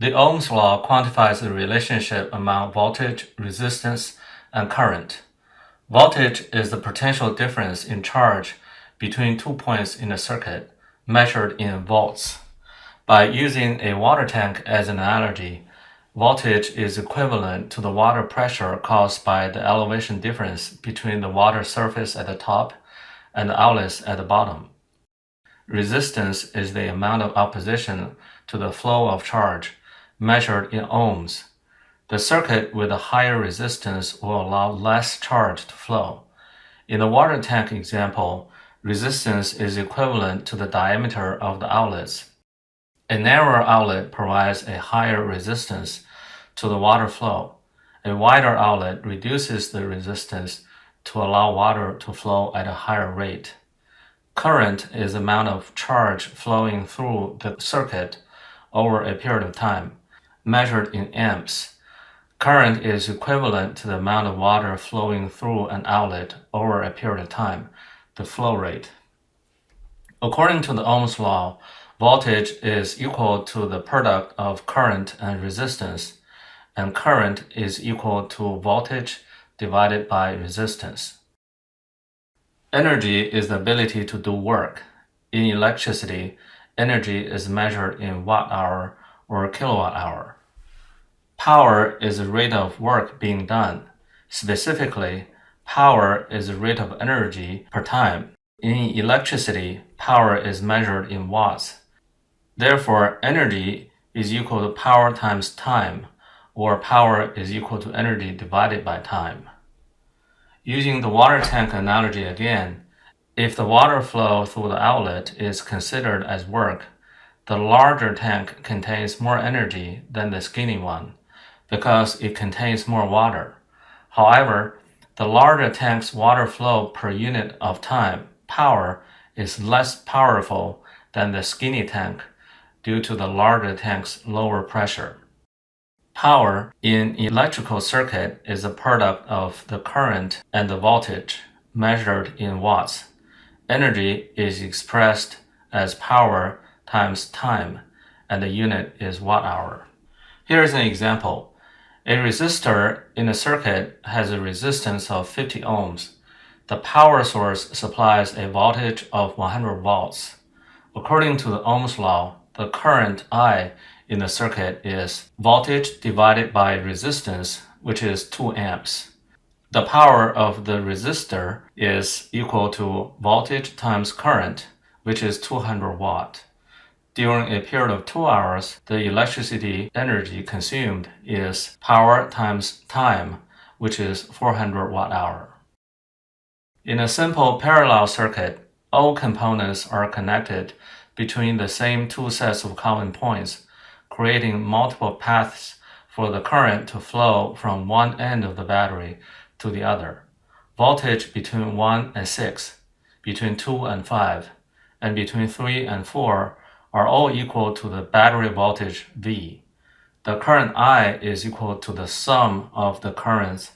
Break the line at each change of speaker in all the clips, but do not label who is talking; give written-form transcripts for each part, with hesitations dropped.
The Ohm's law quantifies the relationship among voltage, resistance, and current. Voltage is the potential difference in charge between 2 points in a circuit, measured in volts. By using a water tank as an analogy, voltage is equivalent to the water pressure caused by the elevation difference between the water surface at the top and the outlets at the bottom. Resistance is the amount of opposition to the flow of charge, measured in ohms. The circuit with a higher resistance will allow less charge to flow. In the water tank example, resistance is equivalent to the diameter of the outlets. A narrower outlet provides a higher resistance to the water flow. A wider outlet reduces the resistance to allow water to flow at a higher rate. Current is the amount of charge flowing through the circuit over a period of time, measured in amps. Current is equivalent to the amount of water flowing through an outlet over a period of time, the flow rate. According to the Ohm's law, voltage is equal to the product of current and resistance, and current is equal to voltage divided by resistance. Energy is the ability to do work. In electricity, energy is measured in watt-hour or kilowatt-hour. Power is the rate of work being done. Specifically, power is the rate of energy per time. In electricity, power is measured in watts. Therefore, energy is equal to power times time, or power is equal to energy divided by time. Using the water tank analogy again, if the water flow through the outlet is considered as work, the larger tank contains more energy than the skinny one because it contains more water. However, the larger tank's water flow per unit of time, power, is less powerful than the skinny tank due to the larger tank's lower pressure. Power in electrical circuit is a product of the current and the voltage, measured in watts. Energy is expressed as power times time, and the unit is watt-hour. Here is an example. A resistor in a circuit has a resistance of 50 ohms. The power source supplies a voltage of 100 volts. According to the Ohm's law, the current I in the circuit is voltage divided by resistance, which is 2 amps. The power of the resistor is equal to voltage times current, which is 200 watt. During a period of 2 hours, the electricity energy consumed is power times time, which is 400 watt-hour. In a simple parallel circuit, all components are connected between the same two sets of common points, creating multiple paths for the current to flow from one end of the battery to the other. Voltage between 1 and 6, between 2 and 5, and between 3 and 4 are all equal to the battery voltage V. The current I is equal to the sum of the currents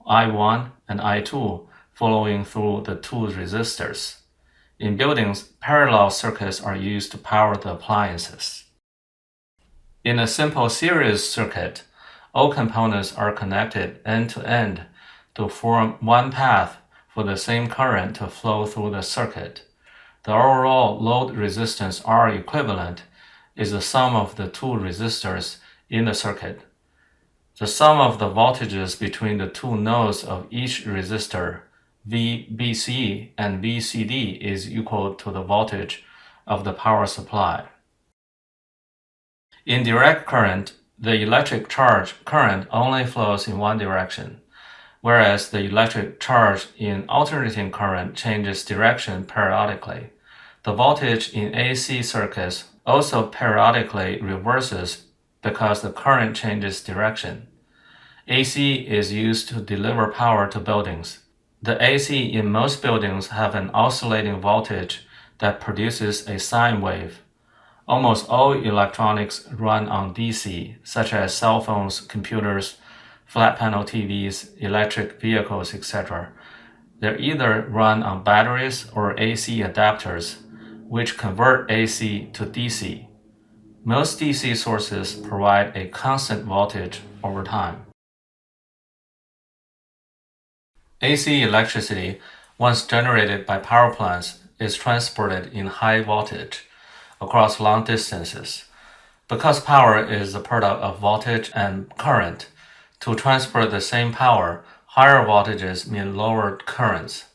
I1 and I2 flowing through the two resistors. In buildings, parallel circuits are used to power the appliances. In a simple series circuit, all components are connected end to end to form one path for the same current to flow through the circuit. The overall load resistance R equivalent is the sum of the two resistors in the circuit. The sum of the voltages between the two nodes of each resistor, VBC and VCD, is equal to the voltage of the power supply. In direct current, the electric charge current only flows in one direction, whereas the electric charge in alternating current changes direction periodically. The voltage in AC circuits also periodically reverses because the current changes direction. AC is used to deliver power to buildings. The AC in most buildings have an oscillating voltage that produces a sine wave. Almost all electronics run on DC, such as cell phones, computers, flat panel TVs, electric vehicles, etc. They're either run on batteries or AC adapters, which convert AC to DC. Most DC sources provide a constant voltage over time. AC electricity, once generated by power plants, is transported in high voltage across long distances. Because power is the product of voltage and current, to transport the same power, higher voltages mean lower currents,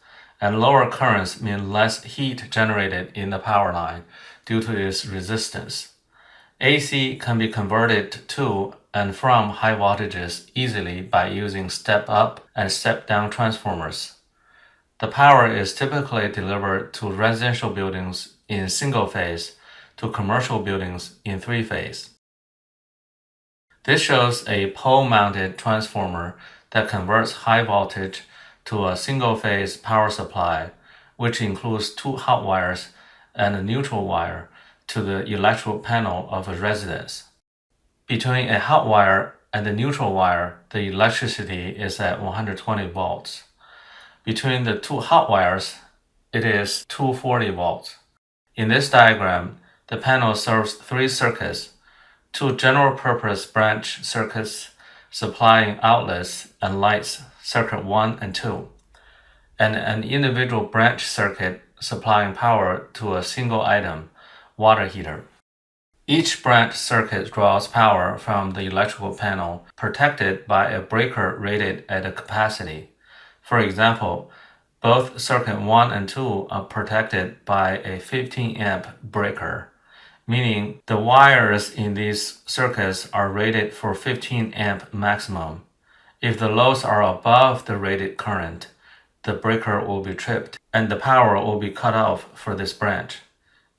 and lower currents mean less heat generated in the power line due to its resistance. AC can be converted to and from high voltages easily by using step-up and step-down transformers. The power is typically delivered to residential buildings in single phase, to commercial buildings in three phase. This shows a pole-mounted transformer that converts high voltage to a single-phase power supply, which includes two hot wires and a neutral wire to the electrical panel of a residence. Between a hot wire and the neutral wire, the electricity is at 120 volts. Between the two hot wires, it is 240 volts. In this diagram, the panel serves three circuits: two general-purpose branch circuits supplying outlets and lights, circuit 1 and 2, and an individual branch circuit supplying power to a single item, water heater. Each branch circuit draws power from the electrical panel, protected by a breaker rated at a capacity. For example, both circuit 1 and 2 are protected by a 15 amp breaker, meaning the wires in these circuits are rated for 15 amp maximum. If the loads are above the rated current, the breaker will be tripped and the power will be cut off for this branch.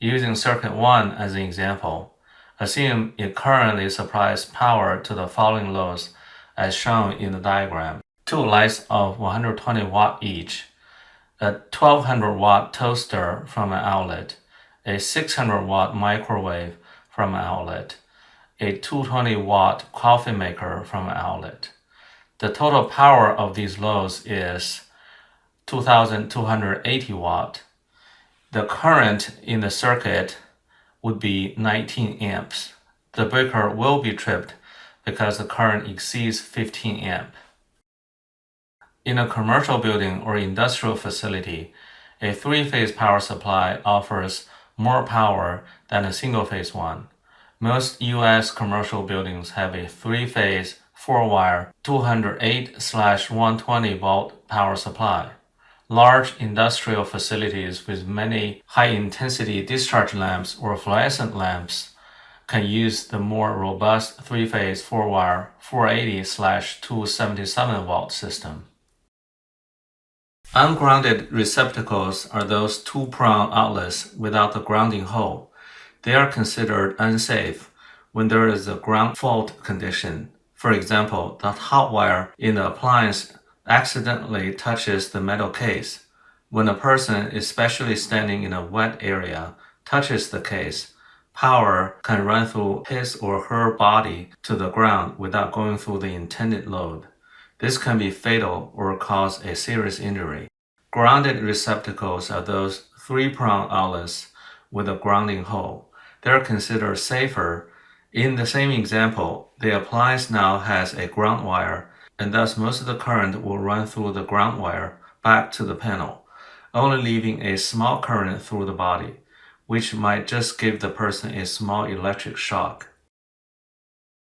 Using circuit 1 as an example, assume it currently supplies power to the following loads as shown in the diagram. Two lights of 120 watt each, a 1200 watt toaster from an outlet, a 600 watt microwave from an outlet, a 220 watt coffee maker from an outlet. The total power of these loads is 2280 watt. The current in the circuit would be 19 amps. The breaker will be tripped because the current exceeds 15 amp. In a commercial building or industrial facility, a three-phase power supply offers more power than a single-phase one. Most U.S. commercial buildings have a three-phase, four-wire, 208/120 volt power supply. Large industrial facilities with many high-intensity discharge lamps or fluorescent lamps can use the more robust three-phase, four-wire, 480/277 volt system. Ungrounded receptacles are those two-prong outlets without the grounding hole. They are considered unsafe when there is a ground fault condition. For example, the hot wire in the appliance accidentally touches the metal case. When a person, especially standing in a wet area, touches the case, power can run through his or her body to the ground without going through the intended load. This can be fatal or cause a serious injury. Grounded receptacles are those three-prong outlets with a grounding hole. They are considered safer. In the same example, the appliance now has a ground wire, and thus most of the current will run through the ground wire back to the panel, only leaving a small current through the body, which might just give the person a small electric shock.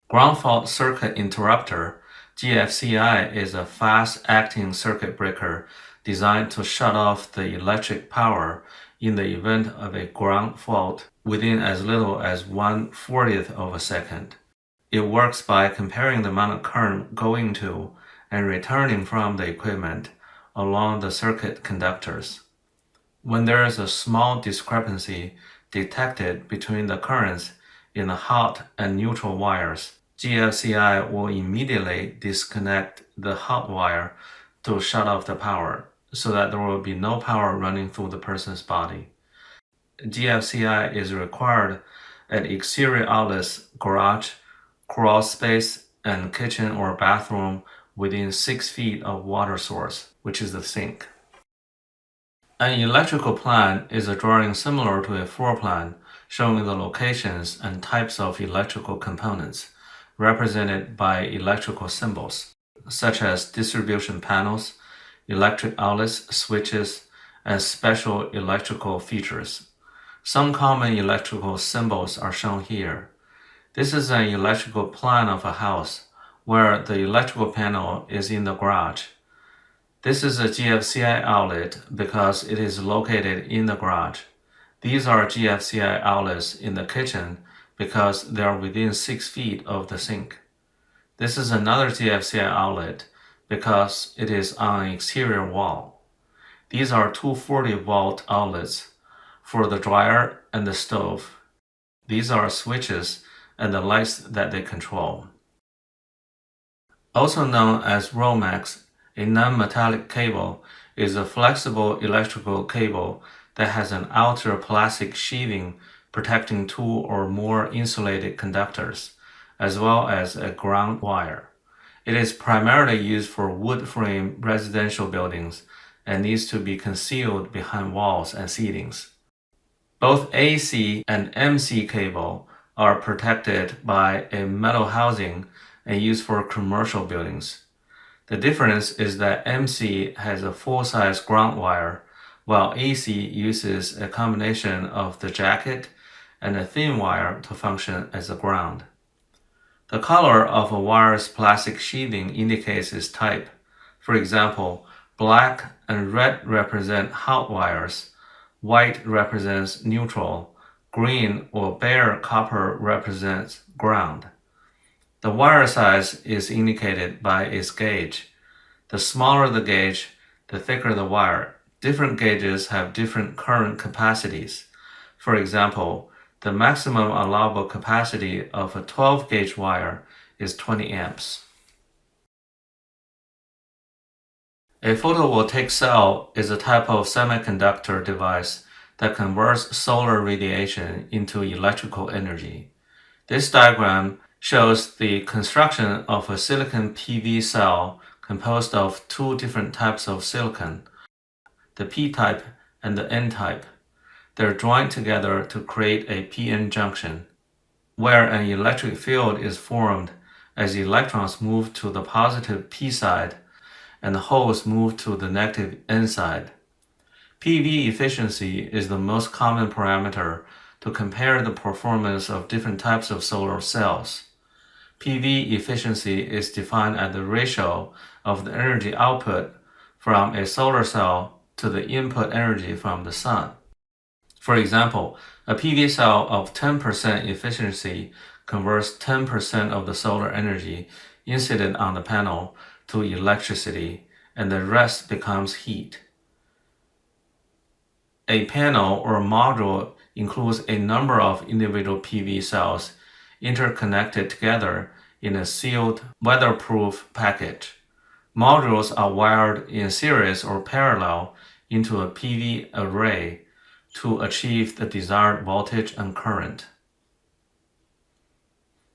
Ground fault circuit interrupter, GFCI, is a fast-acting circuit breaker designed to shut off the electric power in the event of a ground fault within as little as 1/40th of a second. It works by comparing the amount of current going to and returning from the equipment along the circuit conductors. When there is a small discrepancy detected between the currents in the hot and neutral wires, GFCI will immediately disconnect the hot wire to shut off the power, so that there will be no power running through the person's body. GFCI is required at exterior outlets, garage, crawl space, and kitchen or bathroom within 6 feet of water source, which is the sink. An electrical plan is a drawing similar to a floor plan showing the locations and types of electrical components represented by electrical symbols, such as distribution panels, electric outlets, switches, and special electrical features. Some common electrical symbols are shown here. This is an electrical plan of a house, where the electrical panel is in the garage. This is a GFCI outlet because it is located in the garage. These are GFCI outlets in the kitchen because they are within 6 feet of the sink. This is another GFCI outlet because it is on an exterior wall. These are 240-volt outlets for the dryer and the stove. These are switches and the lights that they control. Also known as Romex, a non-metallic cable is a flexible electrical cable that has an outer plastic sheathing protecting two or more insulated conductors, as well as a ground wire. It is primarily used for wood-frame residential buildings and needs to be concealed behind walls and ceilings. Both AC and MC cable are protected by a metal housing and used for commercial buildings. The difference is that MC has a full-size ground wire, while AC uses a combination of the jacket and a thin wire to function as a ground. The color of a wire's plastic sheathing indicates its type. For example, black and red represent hot wires, white represents neutral, green or bare copper represents ground. The wire size is indicated by its gauge. The smaller the gauge, the thicker the wire. Different gauges have different current capacities. For example, the maximum allowable capacity of a 12-gauge wire is 20 amps. A photovoltaic cell is a type of semiconductor device that converts solar radiation into electrical energy. This diagram shows the construction of a silicon PV cell composed of two different types of silicon, the P-type and the N-type. They're joined together to create a PN junction, where an electric field is formed as electrons move to the positive P side and the holes move to the negative N side. PV efficiency is the most common parameter to compare the performance of different types of solar cells. PV efficiency is defined as the ratio of the energy output from a solar cell to the input energy from the sun. For example, a PV cell of 10% efficiency converts 10% of the solar energy incident on the panel to electricity, and the rest becomes heat. A panel or module includes a number of individual PV cells interconnected together in a sealed, weatherproof package. Modules are wired in series or parallel into a PV array to achieve the desired voltage and current.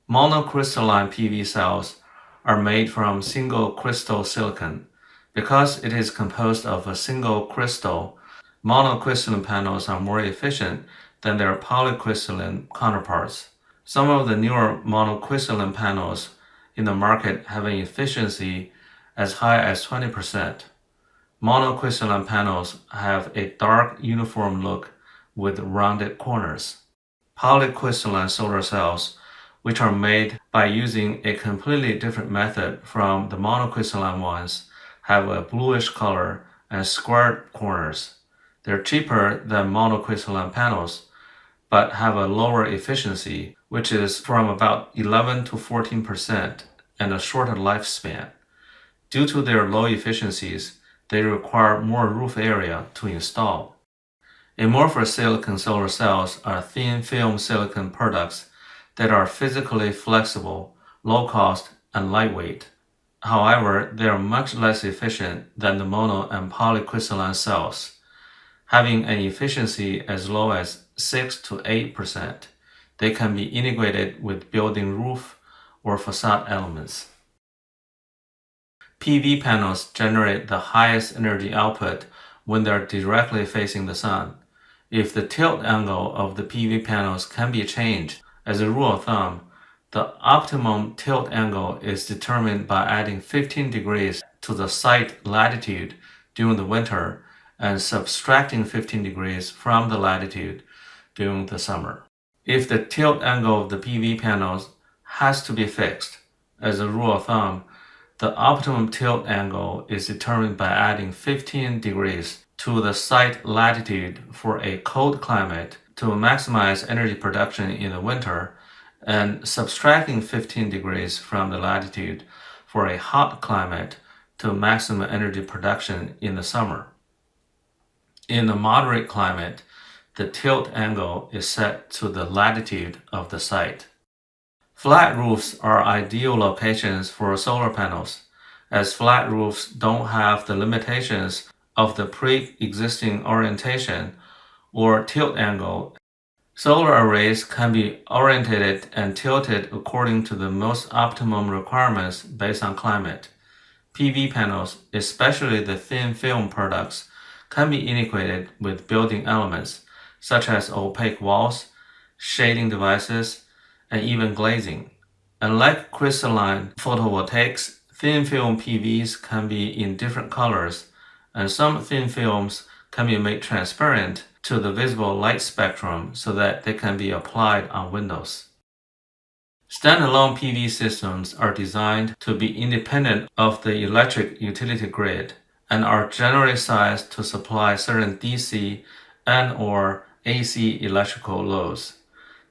Monocrystalline PV cells are made from single crystal silicon. Because it is composed of a single crystal, monocrystalline panels are more efficient than their polycrystalline counterparts. Some of the newer monocrystalline panels in the market have an efficiency as high as 20%. Monocrystalline panels have a dark, uniform look with rounded corners. Polycrystalline solar cells, which are made by using a completely different method from the monocrystalline ones, have a bluish color and squared corners. They're cheaper than monocrystalline panels, but have a lower efficiency, which is from about 11 to 14%, and a shorter lifespan. Due to their low efficiencies, they require more roof area to install. Amorphous silicon solar cells are thin film silicon products that are physically flexible, low cost, and lightweight. However, they are much less efficient than the mono and polycrystalline cells, having an efficiency as low as 6 to 8%. They can be integrated with building roof or facade elements. PV panels generate the highest energy output when they're directly facing the sun. if the tilt angle of the PV panels can be changed. As a rule of thumb, the optimum tilt angle is determined by adding 15 degrees to the site latitude during the winter and subtracting 15 degrees from the latitude during the summer. If the tilt angle of the PV panels has to be fixed, as a rule of thumb, the optimum tilt angle is determined by adding 15 degrees to the site latitude for a cold climate to maximize energy production in the winter and subtracting 15 degrees from the latitude for a hot climate to maximum energy production in the summer. In a moderate climate, the tilt angle is set to the latitude of the site. Flat roofs are ideal locations for solar panels, as flat roofs don't have the limitations of the pre-existing orientation or tilt angle. Solar arrays can be oriented and tilted according to the most optimum requirements based on climate. PV panels, especially the thin film products, can be integrated with building elements such as opaque walls, shading devices, and even glazing. Unlike crystalline photovoltaics, thin film PVs can be in different colors, and some thin films can be made transparent to the visible light spectrum so that they can be applied on windows. Standalone PV systems are designed to be independent of the electric utility grid and are generally sized to supply certain DC and/or AC electrical loads.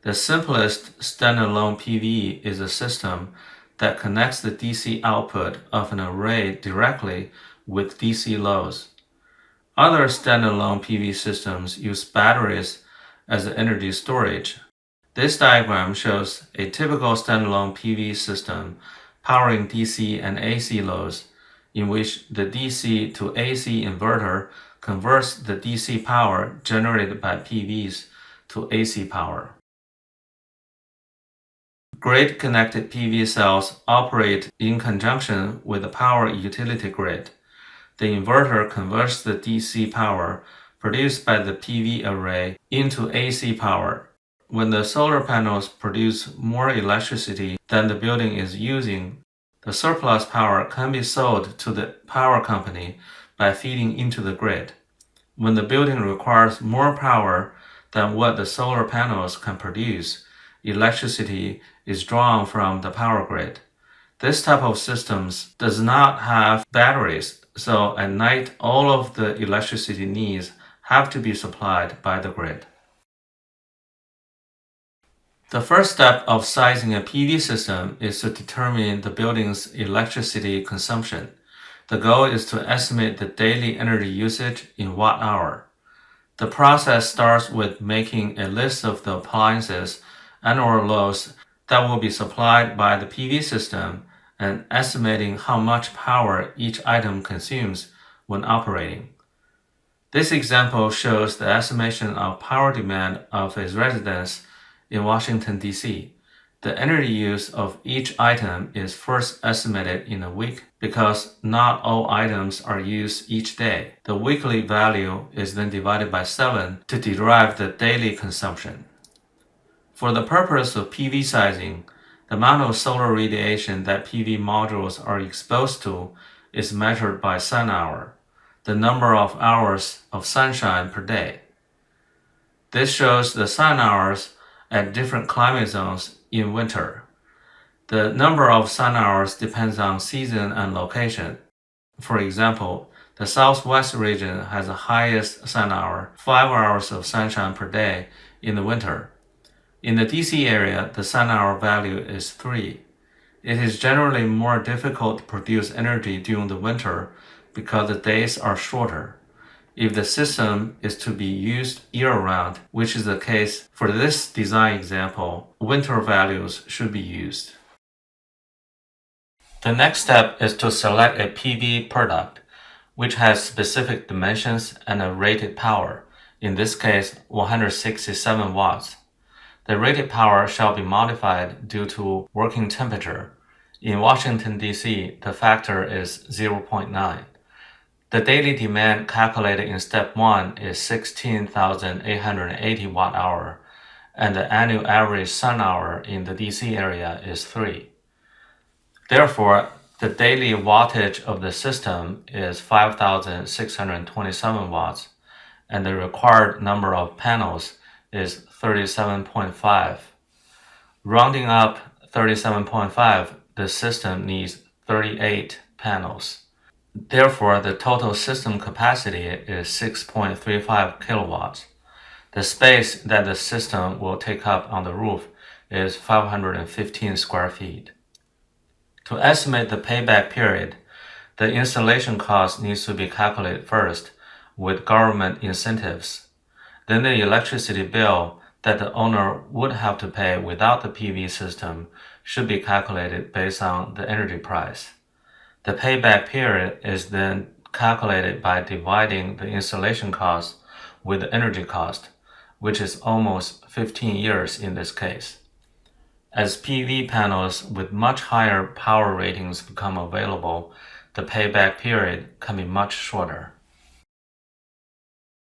The simplest standalone PV is a system that connects the DC output of an array directly with DC loads. Other standalone PV systems use batteries as energy storage. This diagram shows a typical standalone PV system powering DC and AC loads, in which the DC to AC inverter converts the DC power generated by PVs to AC power. Grid-connected PV cells operate in conjunction with the power utility grid. The inverter converts the DC power produced by the PV array into AC power. When the solar panels produce more electricity than the building is using, the surplus power can be sold to the power company by feeding into the grid. When the building requires more power than what the solar panels can produce, electricity is drawn from the power grid. This type of systems does not have batteries, so at night all of the electricity needs have to be supplied by the grid. The first step of sizing a PV system is to determine the building's electricity consumption. The goal is to estimate the daily energy usage in watt-hour. The process starts with making a list of the appliances and/or loads that will be supplied by the PV system and estimating how much power each item consumes when operating. This example shows the estimation of power demand of a residence in Washington, D.C. The energy use of each item is first estimated in a week because not all items are used each day. The weekly value is then divided by 7 to derive the daily consumption. For the purpose of PV sizing, the amount of solar radiation that PV modules are exposed to is measured by sun hour, the number of hours of sunshine per day. This shows the sun hours at different climate zones in winter. The number of sun hours depends on season and location. For example, the southwest region has the highest sun hour, 5 hours of sunshine per day in the winter. In the DC area, the sun hour value is 3. It is generally more difficult to produce energy during the winter because the days are shorter. If the system is to be used year-round, which is the case for this design example, winter values should be used. The next step is to select a PV product, which has specific dimensions and a rated power, in this case 167 watts. The rated power shall be modified due to working temperature. In Washington, D.C., the factor is 0.9. The daily demand calculated in step 1 is 16,880 watt-hour, and the annual average sun hour in the DC area is 3. Therefore, the daily wattage of the system is 5,627 watts, and the required number of panels is 37.5. Rounding up 37.5, the system needs 38 panels. Therefore, the total system capacity is 6.35 kilowatts. The space that the system will take up on the roof is 515 square feet. To estimate the payback period, the installation cost needs to be calculated first with government incentives. Then the electricity bill that the owner would have to pay without the PV system should be calculated based on the energy price. The payback period is then calculated by dividing the installation cost with the energy cost, which is almost 15 years in this case. As PV panels with much higher power ratings become available, the payback period can be much shorter.